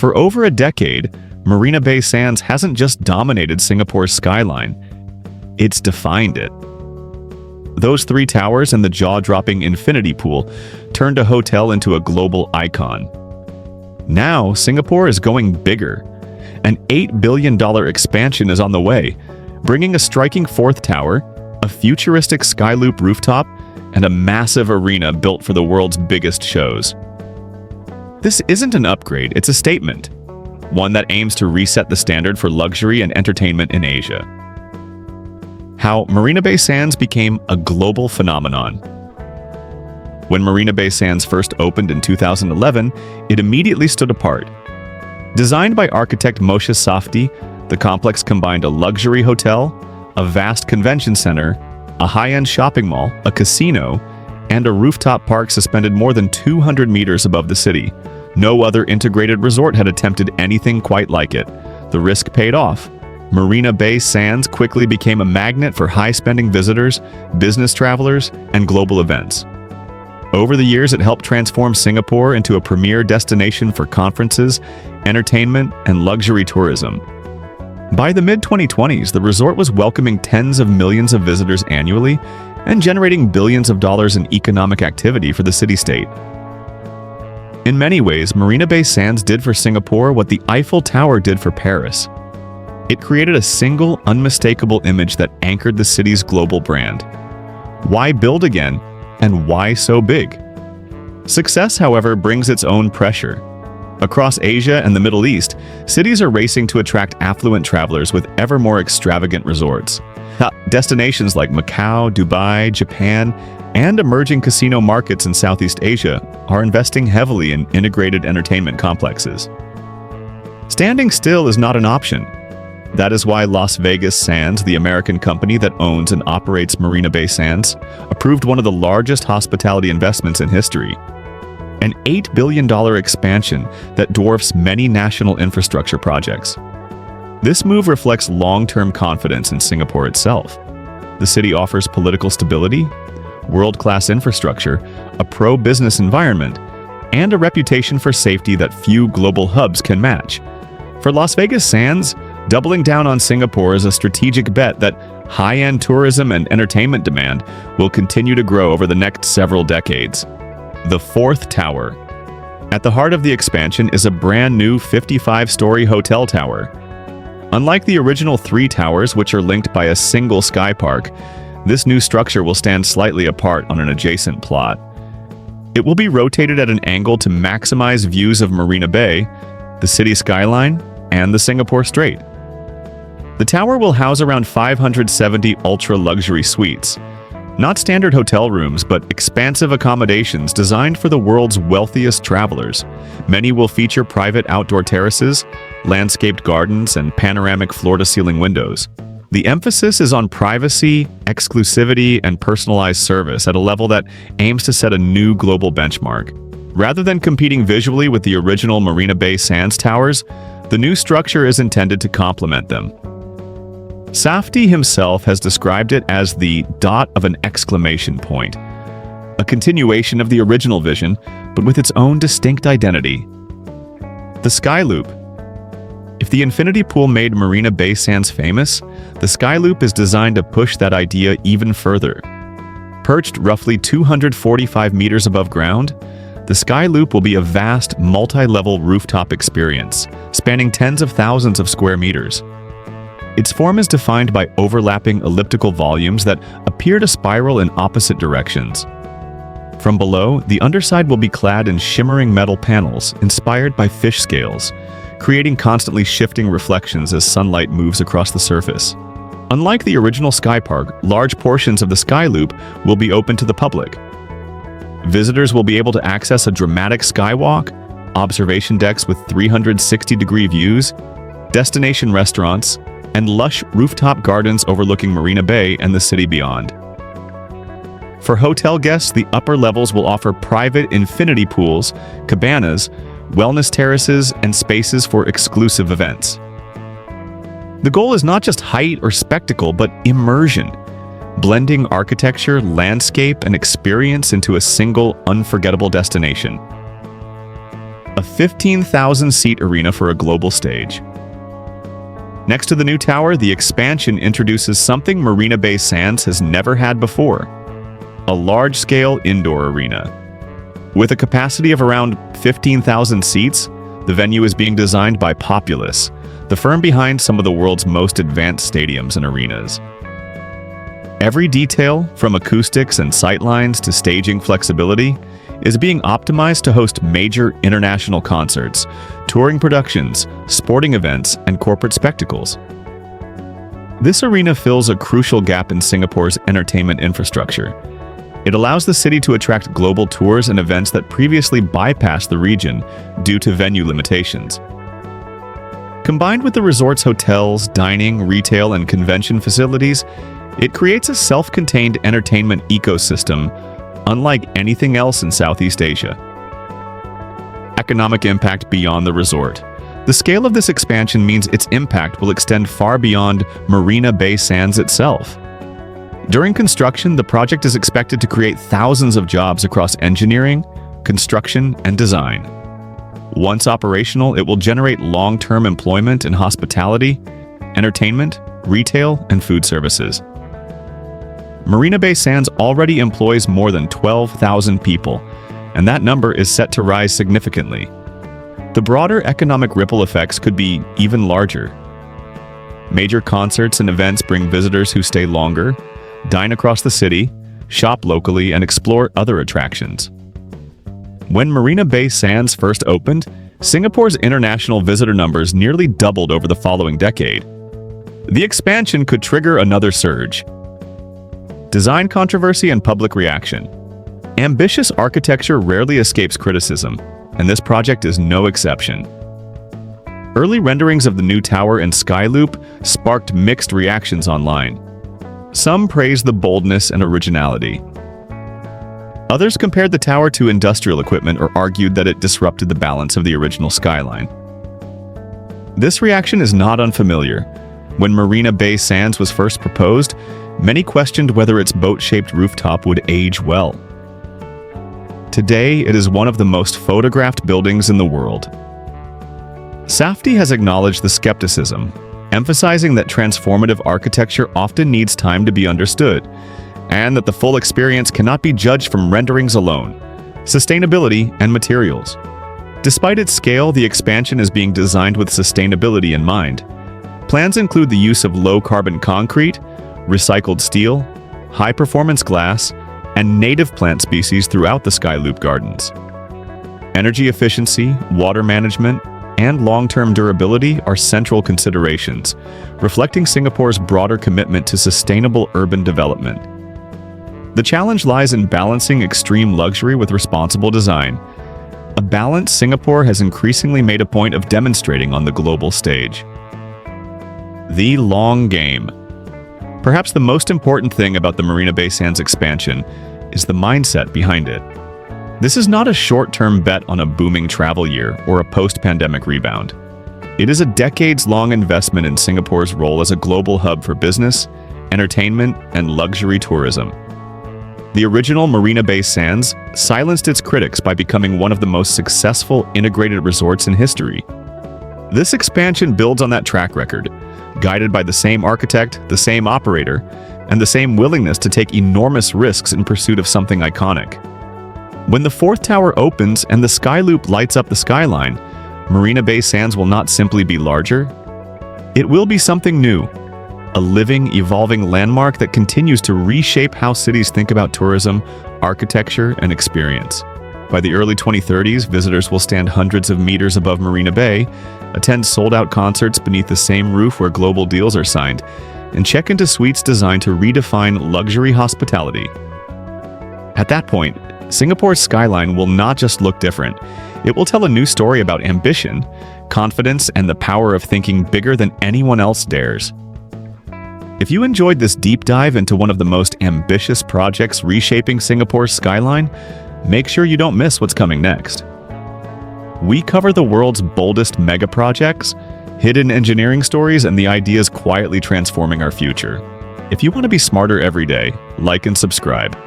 For over a decade, Marina Bay Sands hasn't just dominated Singapore's skyline, it's defined it. Those three towers and the jaw-dropping infinity pool turned a hotel into a global icon. Now, Singapore is going bigger. An $8 billion expansion is on the way, bringing a striking fourth tower, a futuristic Skyloop rooftop, and a massive arena built for the world's biggest shows. This isn't an upgrade, it's a statement, one that aims to reset the standard for luxury and entertainment in Asia. How Marina Bay Sands became a global phenomenon. When Marina Bay Sands first opened in 2011, it immediately stood apart. Designed by architect Moshe Safdie, the complex combined a luxury hotel, a vast convention center, a high-end shopping mall, a casino, and a rooftop park suspended more than 200 meters above the city. No other integrated resort had attempted anything quite like it. The risk paid off. Marina Bay Sands quickly became a magnet for high-spending visitors, business travelers, and global events. Over the years, it helped transform Singapore into a premier destination for conferences, entertainment, and luxury tourism. By the mid-2020s, the resort was welcoming tens of millions of visitors annually and generating billions of dollars in economic activity for the city-state. In many ways, Marina Bay Sands did for Singapore what the Eiffel Tower did for Paris. It created a single, unmistakable image that anchored the city's global brand. Why build again, and why so big? Success, however, brings its own pressure. Across Asia and the Middle East, cities are racing to attract affluent travelers with ever more extravagant resorts. Destinations like Macau, Dubai, Japan, and emerging casino markets in Southeast Asia are investing heavily in integrated entertainment complexes. Standing still is not an option. That is why Las Vegas Sands, the American company that owns and operates Marina Bay Sands, approved one of the largest hospitality investments in history. An $8 billion expansion that dwarfs many national infrastructure projects. This move reflects long-term confidence in Singapore itself. The city offers political stability, world-class infrastructure, a pro-business environment, and a reputation for safety that few global hubs can match. For Las Vegas Sands, doubling down on Singapore is a strategic bet that high-end tourism and entertainment demand will continue to grow over the next several decades. The fourth tower. At the heart of the expansion is a brand new 55-story hotel tower. Unlike the original three towers, which are linked by a single sky park, this new structure will stand slightly apart on an adjacent plot. It will be rotated at an angle to maximize views of Marina Bay, the city skyline, and the Singapore Strait. The tower will house around 570 ultra-luxury suites. Not standard hotel rooms, but expansive accommodations designed for the world's wealthiest travelers. Many will feature private outdoor terraces, landscaped gardens, and panoramic floor-to-ceiling windows. The emphasis is on privacy, exclusivity, and personalized service at a level that aims to set a new global benchmark. Rather than competing visually with the original Marina Bay Sands towers, the new structure is intended to complement them. Safdie himself has described it as the dot of an exclamation point, a continuation of the original vision, but with its own distinct identity. The Skyloop. If the infinity pool made Marina Bay Sands famous, the Skyloop is designed to push that idea even further. Perched roughly 245 meters above ground, the Skyloop will be a vast, multi-level rooftop experience, spanning tens of thousands of square meters. Its form is defined by overlapping elliptical volumes that appear to spiral in opposite directions. From below, the underside will be clad in shimmering metal panels inspired by fish scales, creating constantly shifting reflections as sunlight moves across the surface. Unlike the original Sky Park, large portions of the Skyloop will be open to the public. Visitors will be able to access a dramatic skywalk, observation decks with 360-degree views, destination restaurants, and lush rooftop gardens overlooking Marina Bay and the city beyond. For hotel guests, the upper levels will offer private infinity pools, cabanas, wellness terraces, and spaces for exclusive events. The goal is not just height or spectacle, but immersion, blending architecture, landscape, and experience into a single, unforgettable destination. a 15,000-seat arena for a global stage. Next to the new tower, the expansion introduces something Marina Bay Sands has never had before: a large-scale indoor arena. With a capacity of around 15,000 seats, the venue is being designed by Populous, the firm behind some of the world's most advanced stadiums and arenas. Every detail, from acoustics and sightlines to staging flexibility, is being optimized to host major international concerts, touring productions, sporting events, and corporate spectacles. This arena fills a crucial gap in Singapore's entertainment infrastructure. It allows the city to attract global tours and events that previously bypassed the region due to venue limitations. Combined with the resort's hotels, dining, retail, and convention facilities, it creates a self-contained entertainment ecosystem unlike anything else in Southeast Asia. Economic impact beyond the resort. The scale of this expansion means its impact will extend far beyond Marina Bay Sands itself. During construction, the project is expected to create thousands of jobs across engineering, construction, and design. Once operational, it will generate long-term employment in hospitality, entertainment, retail, and food services. Marina Bay Sands already employs more than 12,000 people, and that number is set to rise significantly. The broader economic ripple effects could be even larger. Major concerts and events bring visitors who stay longer, dine across the city, shop locally, and explore other attractions. When Marina Bay Sands first opened, Singapore's international visitor numbers nearly doubled over the following decade. The expansion could trigger another surge. Design controversy and public reaction. Ambitious architecture rarely escapes criticism, and this project is no exception. Early renderings of the new tower and Skyloop sparked mixed reactions online. Some praised the boldness and originality. Others compared the tower to industrial equipment or argued that it disrupted the balance of the original skyline. This reaction is not unfamiliar. When Marina Bay Sands was first proposed, many questioned whether its boat-shaped rooftop would age well. Today, it is one of the most photographed buildings in the world. Safdie has acknowledged the skepticism, emphasizing that transformative architecture often needs time to be understood, and that the full experience cannot be judged from renderings alone, sustainability, and materials. Despite its scale, the expansion is being designed with sustainability in mind. Plans include the use of low-carbon concrete, recycled steel, high-performance glass, and native plant species throughout the Skyloop gardens. Energy efficiency, water management, and long-term durability are central considerations, reflecting Singapore's broader commitment to sustainable urban development. The challenge lies in balancing extreme luxury with responsible design, a balance Singapore has increasingly made a point of demonstrating on the global stage. The long game. Perhaps the most important thing about the Marina Bay Sands expansion is the mindset behind it. This is not a short-term bet on a booming travel year or a post-pandemic rebound. It is a decades-long investment in Singapore's role as a global hub for business, entertainment, and luxury tourism. The original Marina Bay Sands silenced its critics by becoming one of the most successful integrated resorts in history. This expansion builds on that track record, guided by the same architect, the same operator, and the same willingness to take enormous risks in pursuit of something iconic. When the fourth tower opens and the Skyloop lights up the skyline, Marina Bay Sands will not simply be larger. It will be something new, a living, evolving landmark that continues to reshape how cities think about tourism, architecture, and experience. By the early 2030s, visitors will stand hundreds of meters above Marina Bay, attend sold-out concerts beneath the same roof where global deals are signed, and check into suites designed to redefine luxury hospitality. At that point, Singapore's skyline will not just look different, it will tell a new story about ambition, confidence, and the power of thinking bigger than anyone else dares. If you enjoyed this deep dive into one of the most ambitious projects reshaping Singapore's skyline, make sure you don't miss what's coming next. We cover the world's boldest mega projects, hidden engineering stories, and the ideas quietly transforming our future. If you want to be smarter every day, like and subscribe.